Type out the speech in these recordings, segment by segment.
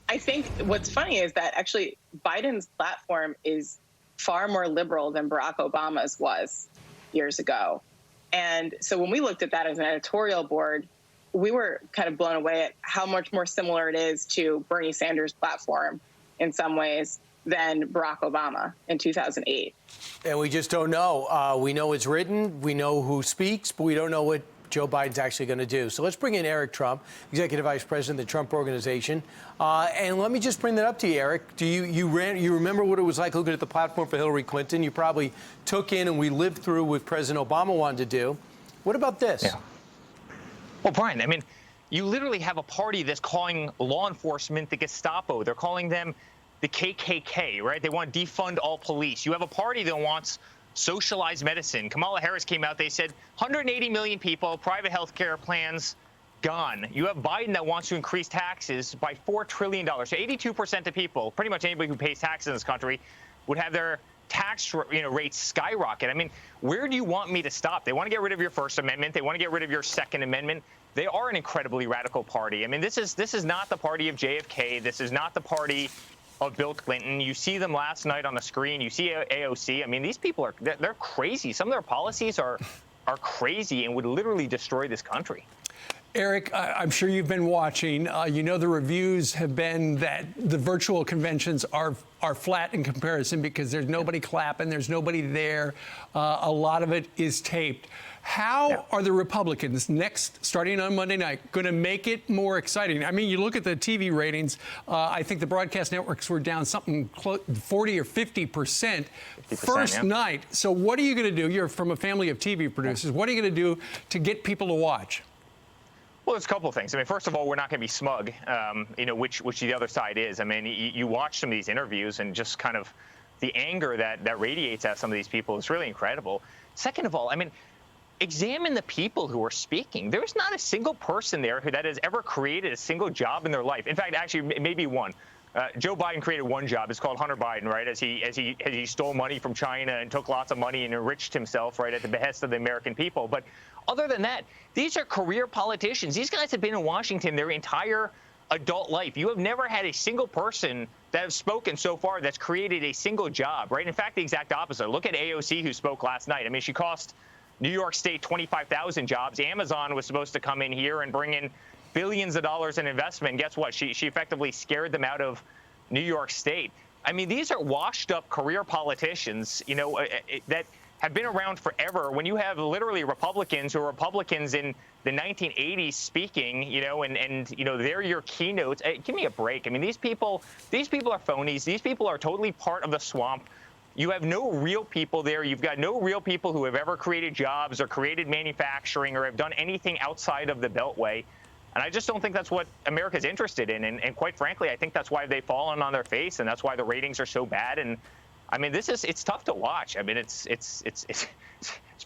I think what's funny is that actually Biden's platform is far more liberal than Barack Obama's was years ago. And so when we looked at that as an editorial board, we were kind of blown away at how much more similar it is to Bernie Sanders' platform in some ways than Barack Obama in 2008. And we just don't know. We know it's written, we know who speaks, but we don't know what Joe Biden's actually going to do. So let's bring in Eric Trump, Executive Vice President of the Trump Organization. And let me just bring that up to you, Eric. Do you remember what it was like looking at the platform for Hillary Clinton? You probably took in and we lived through what President Obama wanted to do. What about this? Yeah. Well, Brian, I mean, you literally have a party that's calling law enforcement the Gestapo. They're calling them the KKK, right? They want to defund all police. You have a party that wants socialized medicine. Kamala Harris came out. They said 180 million people, private health care plans gone. You have Biden that wants to increase taxes by $4 trillion. So 82% of people, pretty much anybody who pays taxes in this country, would have their tax rates skyrocket. I mean, where do you want me to stop? They want to get rid of your First Amendment. They want to get rid of your Second Amendment. They are an incredibly radical party. I mean, this is not the party of JFK. This is not the party of Bill Clinton. You see them last night on the screen. You see AOC. I mean, these people they're crazy. Some of their policies are crazy and would literally destroy this country. Eric, I'm sure you've been watching. You know the reviews have been that the virtual conventions are flat in comparison because there's nobody clapping, there's nobody there. A lot of it is taped. How are the Republicans starting on Monday night, going to make it more exciting? I mean, you look at the TV ratings. I think the broadcast networks were down something 40 or 50% first night. So what are you going to do? You're from a family of TV producers. What are you going to do to get people to watch? Well, there's a couple of things. I mean, first of all, we're not going to be smug, which the other side is. I mean, you watch some of these interviews and just kind of the anger that radiates out some of these people is really incredible. Second of all, I mean, examine the people who are speaking. There's not a single person there that has ever created a single job in their life. In fact, actually, maybe one. Joe Biden created one job. It's called Hunter Biden, right? As he stole money from China and took lots of money and enriched himself, right, at the behest of the American people. But other than that, these are career politicians. These guys have been in Washington their entire adult life. You have never had a single person that has spoken so far that's created a single job, right? In fact, the exact opposite. Look at AOC, who spoke last night. I mean, she cost New York State 25,000 jobs. Amazon was supposed to come in here and bring in billions of dollars in investment. And guess what? She effectively scared them out of New York State. I mean, these are washed up career politicians, that have been around forever. When you have literally Republicans who are Republicans in the 1980s speaking, and they're your keynotes. Give me a break. I mean, these people are phonies. These people are totally part of the swamp. You have no real people there. You've got no real people who have ever created jobs or created manufacturing or have done anything outside of the Beltway. And I just don't think that's what America's interested in. And quite frankly, I think that's why they've fallen on their face, and that's why the ratings are so bad. And I mean, it's tough to watch. I mean, it's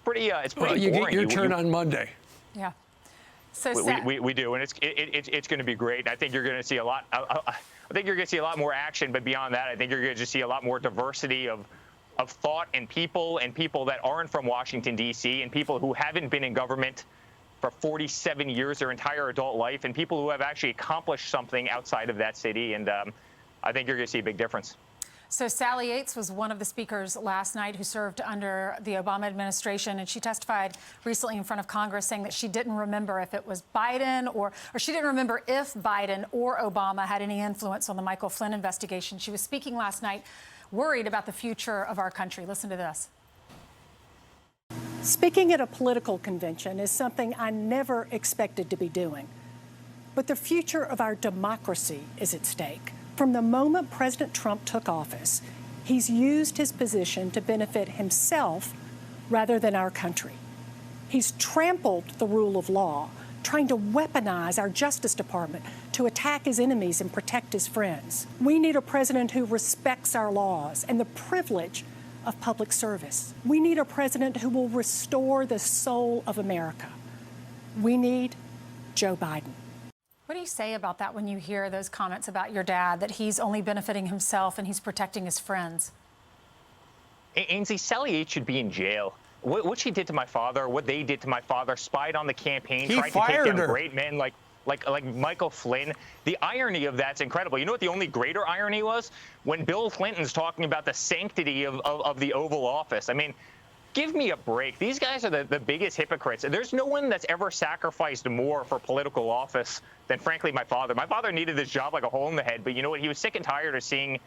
pretty well, you boring. Get your turn on Monday. Yeah. So we do, and it's going to be great. I think you're going to see a lot. I think you're going to see a lot more action, but beyond that, I think you're going to just see a lot more diversity of thought and people that aren't from Washington, D.C., and people who haven't been in government for 47 years, their entire adult life, and people who have actually accomplished something outside of that city. And I think you're going to see a big difference. So Sally Yates was one of the speakers last night who served under the Obama administration, and she testified recently in front of Congress saying that she didn't remember if it was Biden or she didn't remember if Biden or Obama had any influence on the Michael Flynn investigation. She was speaking last night, worried about the future of our country. Listen to this. Speaking at a political convention is something I never expected to be doing. But the future of our democracy is at stake. From the moment President Trump took office, he's used his position to benefit himself rather than our country. He's trampled the rule of law, trying to weaponize our Justice Department to attack his enemies and protect his friends. We need a president who respects our laws and the privilege of public service. We need a president who will restore the soul of America. We need Joe Biden. What do you say about that when you hear those comments about your dad, that he's only benefiting himself and he's protecting his friends? Ainsley, Sally Yates should be in jail. What she did to my father, what they did to my father, spied on the campaign, tried to take down great men like like Michael Flynn. The irony of that's incredible. You know what the only greater irony was? When Bill Clinton's talking about the sanctity of the Oval Office. I mean, give me a break. These guys are the biggest hypocrites. There's no one that's ever sacrificed more for political office than, frankly, my father. My father needed this job like a hole in the head, but you know what? He was sick and tired of seeing,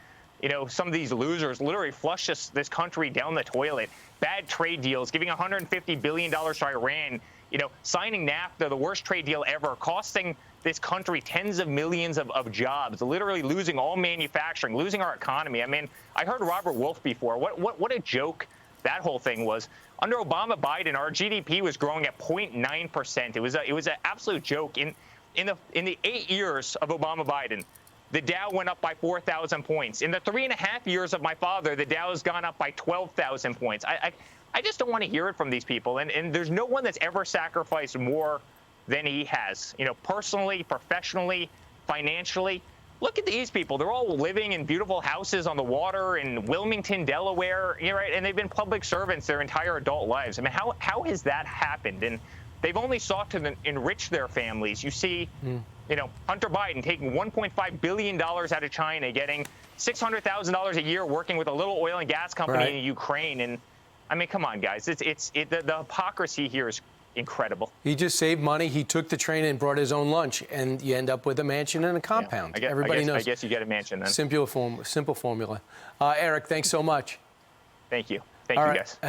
you know, some of these losers literally flush this country down the toilet. Bad trade deals, giving $150 billion to Iran, you know, signing NAFTA, the worst trade deal ever, costing this country tens of millions of jobs, literally losing all manufacturing, losing our economy. I mean, I heard Robert Wolf before. What a joke that whole thing was. Under Obama Biden, our GDP was growing at 0.9%. It was an absolute joke. In the 8 years of Obama Biden, the Dow went up by 4,000 points. In the 3.5 years of my father, the Dow has gone up by 12,000 points. I just don't want to hear it from these people. And there's no one that's ever sacrificed more than he has. You know, personally, professionally, financially. Look at these people. They're all living in beautiful houses on the water in Wilmington, Delaware, you know, right? And they've been public servants their entire adult lives. I mean, how has that happened? And they've only sought to enrich their families. You see, you know, Hunter Biden taking $1.5 billion out of China, getting $600,000 a year working with a little oil and gas company in Ukraine. And I mean, come on, guys. The hypocrisy here is incredible. He just saved money. He took the train and brought his own lunch, and you end up with a mansion and a compound. Yeah, Everybody knows. I guess you get a mansion then. Simple formula. Eric, thanks so much. Thank you. Thank you, guys. Hey.